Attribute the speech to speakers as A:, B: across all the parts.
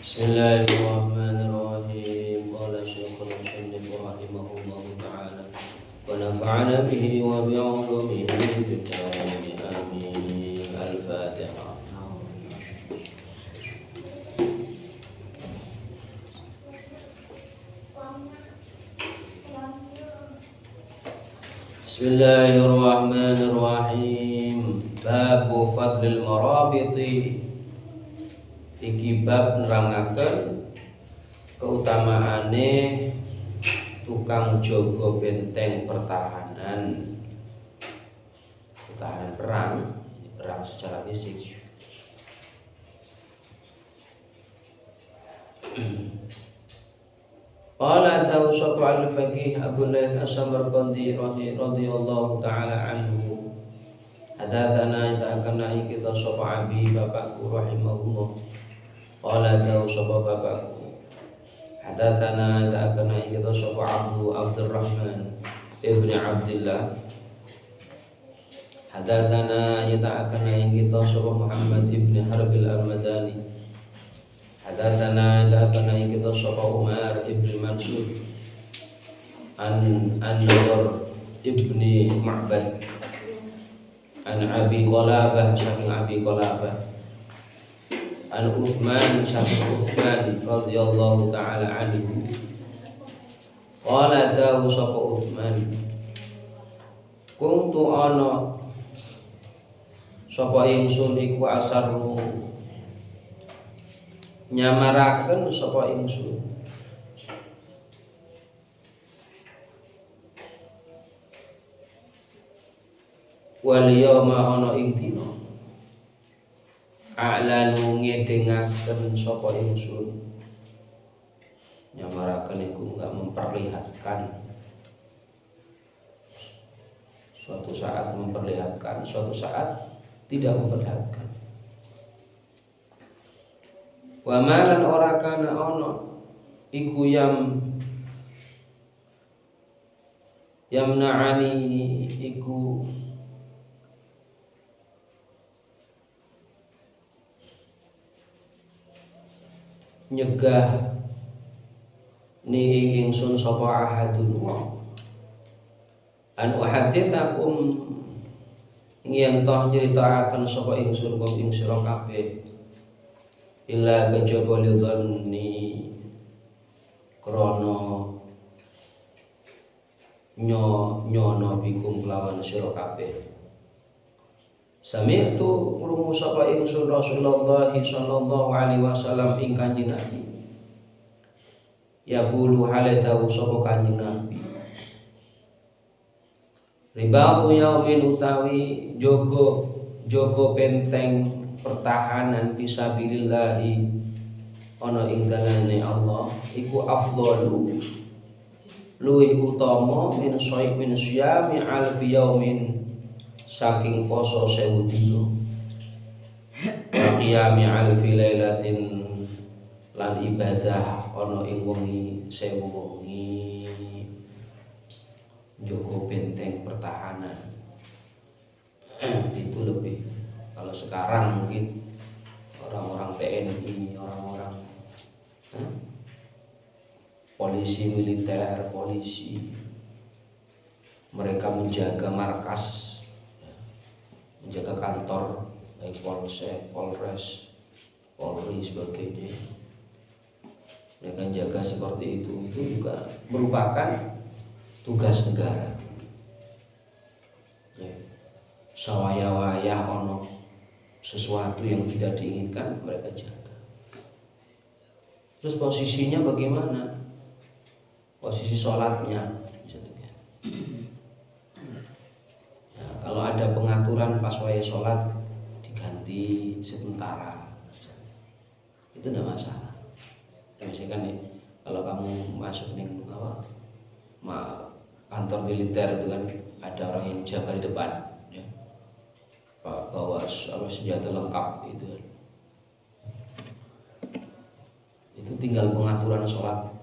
A: Bismillahirrahmanirrahim. Qala Syekhul Musannif rahimahullahu ta'ala wa nafa'ana bihi wa bi'ulumihi fid dharain amin. Al-Fatihah. Bismillahirrahmanirrahim. Babu fadlil marabiti. Iki bab nerangaken keutamaane tukang jaga benteng pertahanan perang, perang secara fisik. Qala tawsatu al-faqih Abu Laith As-Samarqandi radhiyallahu ta'ala anhu. Hadatsana ta'akana kita sapa abi bapakku rahimahullah. Qala tawsatu bapakku. Hadatsana ta'akana kita sapa Abu Abdurrahman ibni Abdullah. Hadatsana ta'akana kita sapa Muhammad ibni Harbil Al-Madani. Hadatsana ta'akana kita sapa Umar ibni Mansur An-Nadhr ibni Ma'bad an Abi Qalabah saking Abi Qalabah an Utsman saking Utsman radhiyallahu ta'ala anhu. Qala dawu sapa Utsman, kuntu ana sapa ingsun iku asarru nyamaraken sapa ingsun wal yauma ana ing dina a'lanu ngedengaken sapa ingsun. Nyamaraken iku enggak memperlihatkan, suatu saat memperlihatkan, suatu saat tidak memperlihatkan. Wa malan ora kana ana iku yamna'ani iku nyegah ni ingsun sapa ahadun an uhaditsakum yen toh nyritakaken sapa ingsun kok ing sira kabeh illa kejaba lidhanni krana nyono bikum kelawan sira kabeh. Sami'tu krungu sapa ingsun Rasulullah sallallahu alaihi wasallam ing Kanjeng Nabi. Yaqulu halatahu sapa Kanjeng Nabi. Ribatu yaumin utawi jogo benteng pertahanan fisabilillahi ana ing dalane Allah iku afdalu luwih utama min syami alfi yaumin saking poso 1000 dina qiyami alfi lailatin lan ibadah ana ing wengi 1000 wengi jogo benteng pertahanan. Itu lebih, kalau sekarang mungkin orang-orang TNI, orang-orang polisi militer, polisi, mereka menjaga markas, menjaga kantor, baik polsek, polres, polri sebagainya. Mereka jaga seperti itu juga merupakan tugas negara. Sawaya-waya ono sesuatu yang tidak diinginkan mereka jaga. Terus posisinya bagaimana? Posisi sholatnya nah, kalau ada pengaturan pas waya sholat diganti sementara, itu tidak masalah. Misalkan nih, kalau kamu masuk nih kantor militer itu kan ada orang yang jaga di depan, ya, bawa senjata lengkap itu kan. Itu tinggal pengaturan sholatnya.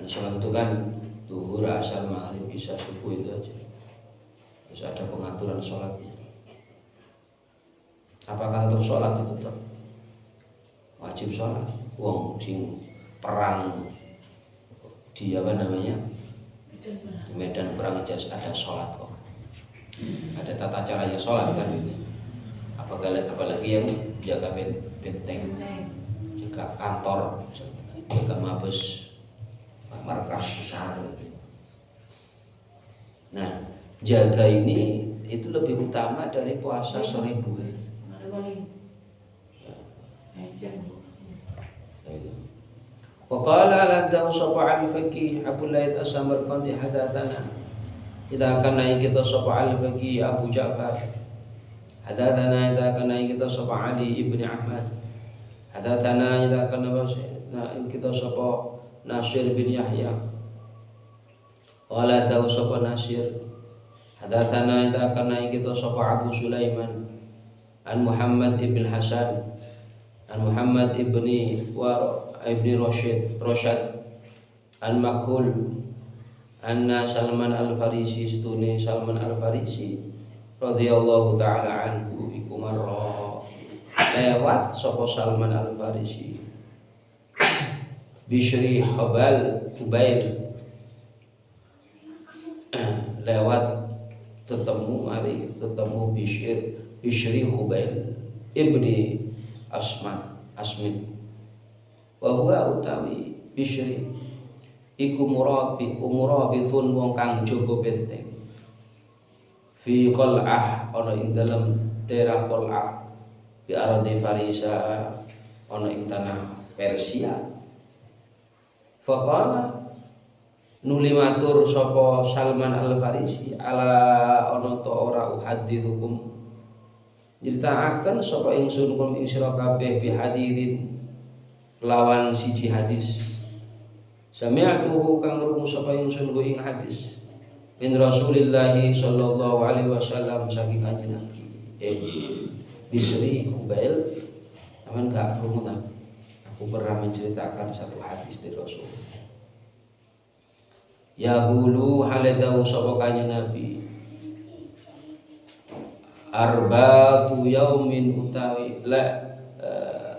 A: Dan sholat itu kan zuhur, asar, maghrib, isya, subuh itu aja. Terus ada pengaturan sholatnya. Apakah tetap sholat itu tetap? wajib sholat. Wong sing perang di apa namanya di medan perang aja ada sholat kok, ada tata caranya sholat kan gitu. Apalagi yang jaga benteng, jaga kantor, jaga mabes, markas besar gitu. Nah, jaga ini itu lebih utama dari puasa 1000. Waqala lantahu sapa al-faqih Abu Laith as-Samarqandi hadatsana. Kita akan naik kita sapa al-faqih Abu Ja'far. Hadatsana kita akan naik kita sapa Ali ibn Ahmad. Hadatsana kita akan naik kita sapa Nasir bin Yahya. Qala tahu sapa Nasir. Hadatsana kita akan naik kita sapa Abu Sulaiman an Muhammad ibn Hasan an Muhammad ibni Rashid an Makhul anna Salman al-Farisi stune Salman al-Farisi radhiyallahu taala anhu iku marra lewat sapa Salman al-Farisi Bishri Hubail lewat ketemu Bishri Hubail ibni Asmid wa huwa utawi Bishri iku murabitun wong kang jaga benteng fi qal'ah ana ing dalem daerah qal'ah bi ardi Farisa ana ing tanah Persia. Faqala nuli matur sapa Salman al-Farisi ala ana ta ora uhadithukum nyritakaken sapa ingsun kum ing sira kabeh bi hadirin lawan siji hadis sami'tuhu kang rungu sapa ingsun ku ing hadis min Rasulillah sallallahu alaihi wasallam saking kanjeng Nabi Bishri Hubail. Aman gak rungu ta? Aku pernah menceritakan satu hadis dari Rasul. Ya hulu haladau sapa kanjeng Nabi arba'atu yaumin utawi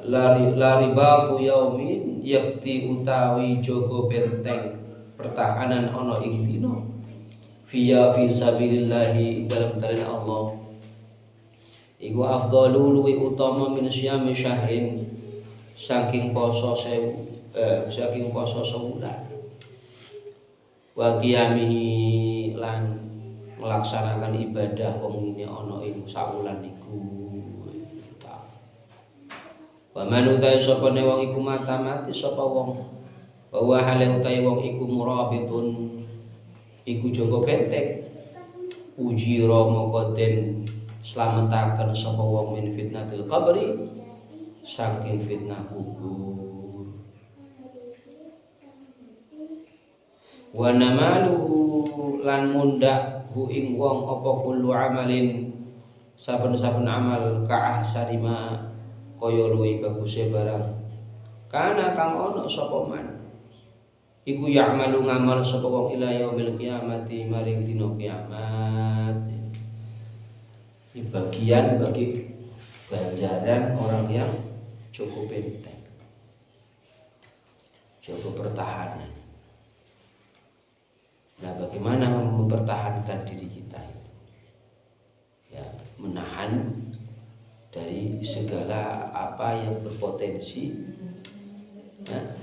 A: laribatu yaumin yakti utawi jogo benteng pertahanan ana ing dina fi sabilillahi dalam dalan Allah iku afdhalu luwi utama min syami syahrin saking poso sebulan wa qiyamihi lan melaksanakan ibadah wong ini ana ing saulan iku. Wa man utai sapa ne wong iku mati sapa wong wa hale utai wong iku murabitun iku jaga benteng ujira moko den slametaken sapa wong min fitnatil qabri saking fitnah kubur. Wa namalu lan mundak hu ing wong apa kullu amalin saben-saben amal ka ahsanima kaya luwih baguse barang kana kang ana sapa man iku ya'malu ngamal sapa wong ila yaumil qiyamati maring dina kiamat. Ini bagian bagi ganjaran orang yang cukup benteng, cukup pertahanan. Nah, bagaimana mempertahankan diri kita itu? Ya, menahan dari segala apa yang berpotensi. Nah,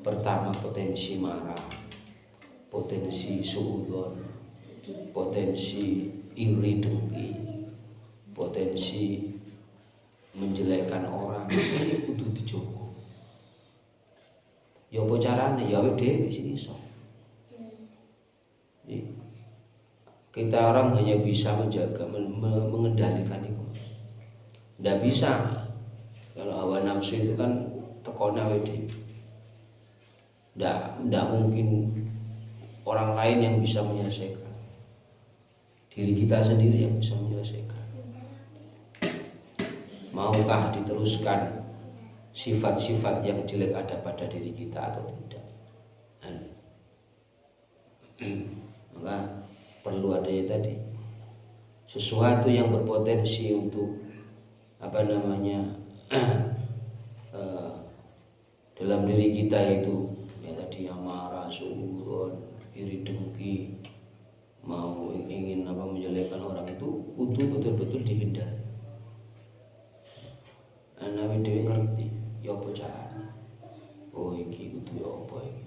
A: pertama potensi marah, potensi suudzon, potensi iri dengki, potensi menjelekkan orang. Ini kudu dijogo. Ya apa carane? Ya dhewe sing iso. Kita orang hanya bisa menjaga, mengendalikan itu. Tidak bisa. Kalau hawa nafsu itu kan tekona wedi. Tidak mungkin orang lain yang bisa menyelesaikan. Diri kita sendiri yang bisa menyelesaikan. Maukah diteruskan sifat-sifat yang jelek ada pada diri kita atau tidak? Maka perlu adanya tadi sesuatu yang berpotensi untuk apa namanya dalam diri kita itu ya tadi amarah, suudon, iri dengki, mau ingin menjelekkan orang itu kudu betul-betul dihindari. Nabi dewi ngerti ya apa caranya. Oh iki kudu ya apa iki.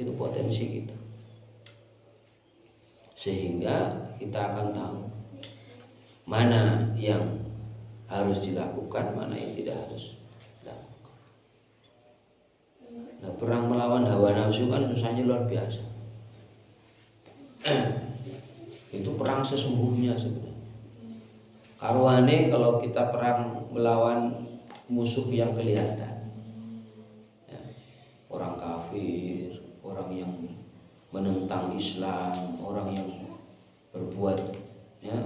A: Itu potensi kita. Sehingga kita akan tahu mana yang harus dilakukan, mana yang tidak harus dilakukan. Nah, perang melawan hawa nafsu kan susahnya luar biasa. Itu perang sesungguhnya sebenarnya. Karuane kalau kita perang melawan musuh yang kelihatan, ya, orang kafir, orang yang menentang Islam, orang yang berbuat ya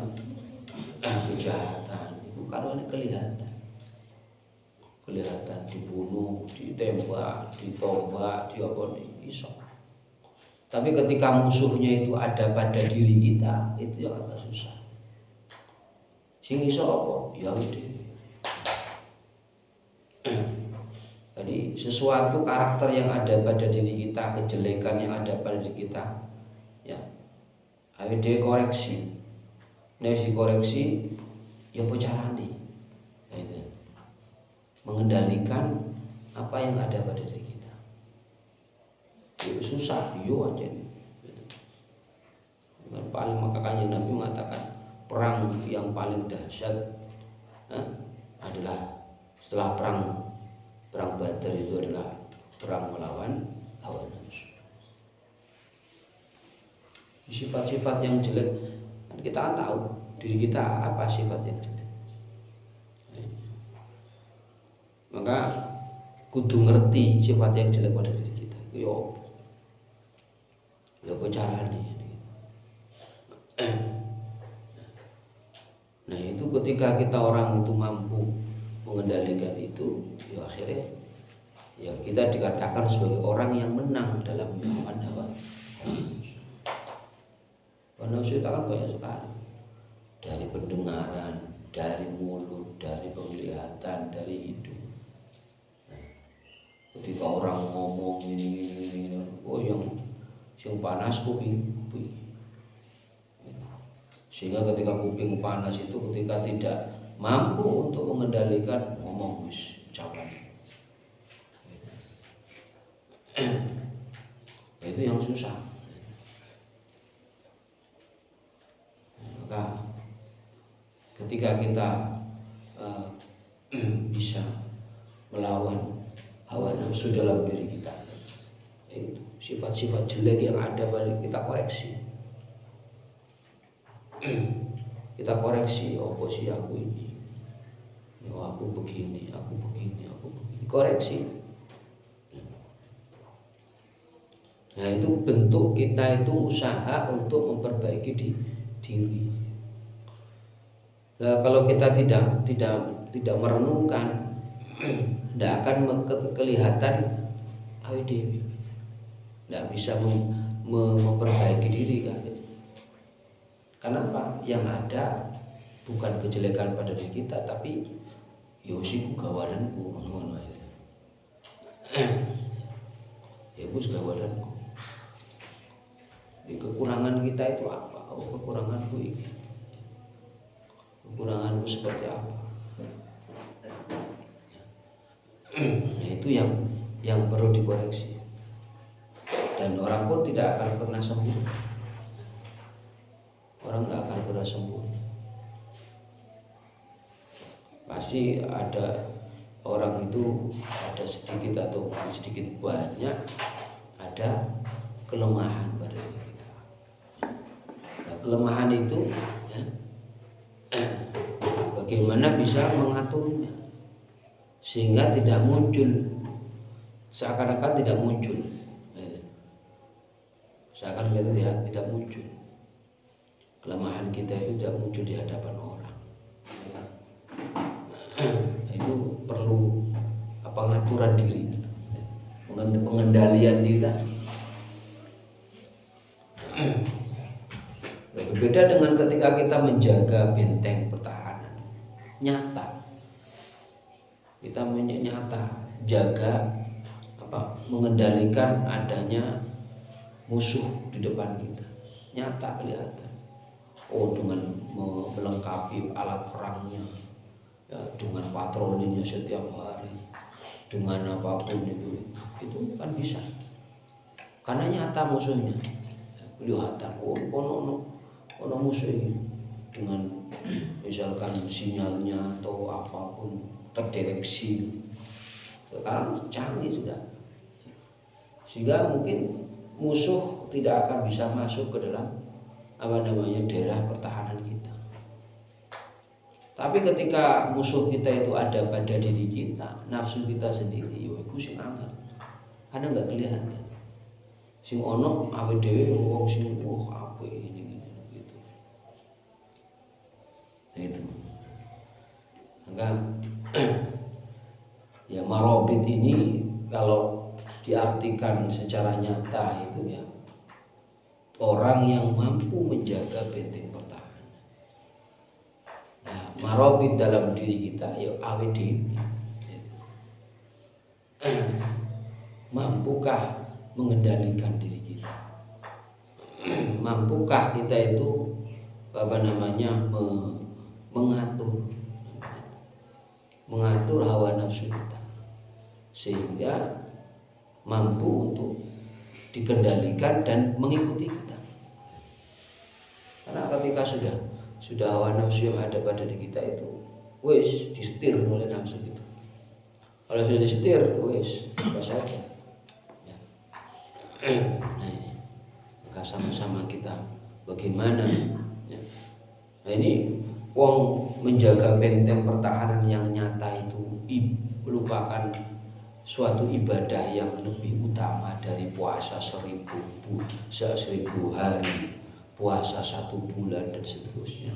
A: kejahatan, itu karuane kelihatan dibunuh, ditembak, ditombak, dioponi iso. Tapi ketika musuhnya itu ada pada diri kita, itu yang agak susah. Sing iso apa? Ya udah. Jadi sesuatu karakter yang ada pada diri kita, kejelekan yang ada pada diri kita, ya, awet koreksi. Nek dikoreksi, ya apa carane? Ya itu. Mengendalikan apa yang ada pada diri kita. Itu susah, yo aja. Dengan paling maka Kanjeng Nabi mengatakan perang yang paling dahsyat adalah setelah perang Badar itu adalah perang melawan hawa nafsu. Sifat-sifat yang jelek kita kan tahu diri kita apa sifat yang jelek. Maka kudu ngerti sifat yang jelek pada diri kita. Yo apa caranya? Nah itu ketika kita orang itu mampu mengendalikan itu, ya akhirnya ya kita dikatakan sebagai orang yang menang dalam melawan hawa nafsu. Hawa nafsu itu kan banyak sekali, dari pendengaran, dari mulut, dari penglihatan, dari hidung. Nah, ketika orang ngomong ini, oh yang panas kuping. Sehingga ketika kuping panas itu ketika tidak mampu untuk mengendalikan ngomong wis ucapan. Itu yang susah. Maka ketika kita bisa melawan hawa nafsu dalam diri kita, itu sifat-sifat jelek yang ada pada kita koreksi. Kita koreksi, oh sih aku ini, oh, aku begini, koreksi. Nah itu bentuk kita itu usaha untuk memperbaiki diri. Nah, kalau kita tidak merenungkan, tidak akan kelihatan awet dewi, tidak bisa memperbaiki diri kan. Kenapa? Yang ada bukan kejelekan pada diri kita, tapi yosiku gawadanku, ngono ae. Ya Gus gawadanku. Di kekurangan kita itu apa? Oh kekuranganku ini. Kekuranganku seperti apa? Nah itu yang perlu dikoreksi. Dan orang pun tidak akan pernah sembuh. Orang nggak akan pernah sembuh. Pasti ada orang itu ada sedikit atau sedikit banyak ada kelemahan pada diri kita. Nah, kelemahan itu ya, bagaimana bisa mengaturnya sehingga tidak muncul, seakan-akan tidak muncul, seakan-akan tidak muncul. Kelemahan kita itu tidak muncul di hadapan orang. Itu perlu pengaturan diri, pengendalian diri. Berbeda dengan ketika kita menjaga benteng pertahanan nyata, kita nyata jaga mengendalikan adanya musuh di depan kita, nyata kelihatan. Dengan melengkapi alat perangnya, ya, dengan patrolinya setiap hari, dengan apapun itu kan bisa, karena nyata musuhnya, kelihatan. Ono musuh ini, dengan misalkan sinyalnya atau apapun terdeteksi. Sekarang canggih sudah, sehingga mungkin musuh tidak akan bisa masuk ke dalam daerah pertahanan kita. Tapi ketika musuh kita itu ada pada diri kita, nafsu kita sendiri, yo iku sing angel. Karena enggak kelihatan. Sing ono awake dhewe wong sing apik ini gitu. Nah itu. Maka ya marobit ini kalau diartikan secara nyata itu ya orang yang mampu menjaga benteng pertahanan. Nah, marobit dalam diri kita ya awet dhewe. Mampukah mengendalikan diri kita? Mampukah kita itu mengatur hawa nafsu kita sehingga mampu untuk dikendalikan dan mengikuti kita. Karena ketika sudah hawa nafsu yang ada pada diri kita itu wis disetir oleh nafsu itu. Kalau sudah disetir wis apa saja. Ya. Nah ini, maka sama-sama kita bagaimana ya. Nah ini wong menjaga benteng pertahanan yang nyata itu merupakan suatu ibadah yang lebih utama dari puasa 1000 hari, puasa 1 bulan dan seterusnya.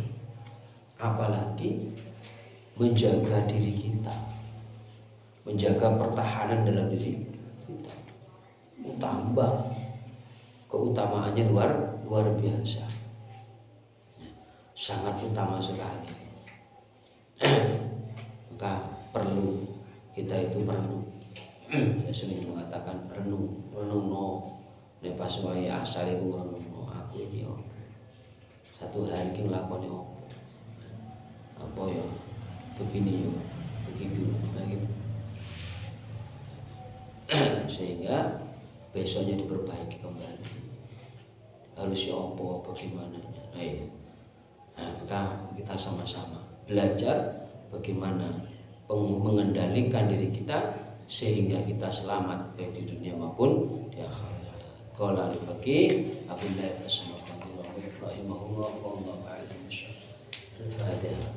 A: Apalagi menjaga diri kita, menjaga pertahanan dalam diri kita, tambah keutamaannya luar biasa, sangat utama sekali. Maka kita itu perlu. Saya sering mengatakan renung no. Nek pas wae asar iku renung no, aku iki satu hari ki nglakoni apa ya begini begitu gitu. Sehingga besoknya diperbaiki kembali. Harusnya apa bagaimana. Maka kita sama-sama belajar bagaimana mengendalikan diri kita sehingga kita selamat baik di dunia maupun di akhirat. Qala al-faqih Abdullah as-Samarqandi rahimahullah wallahu a'lam. Al-Fatihah.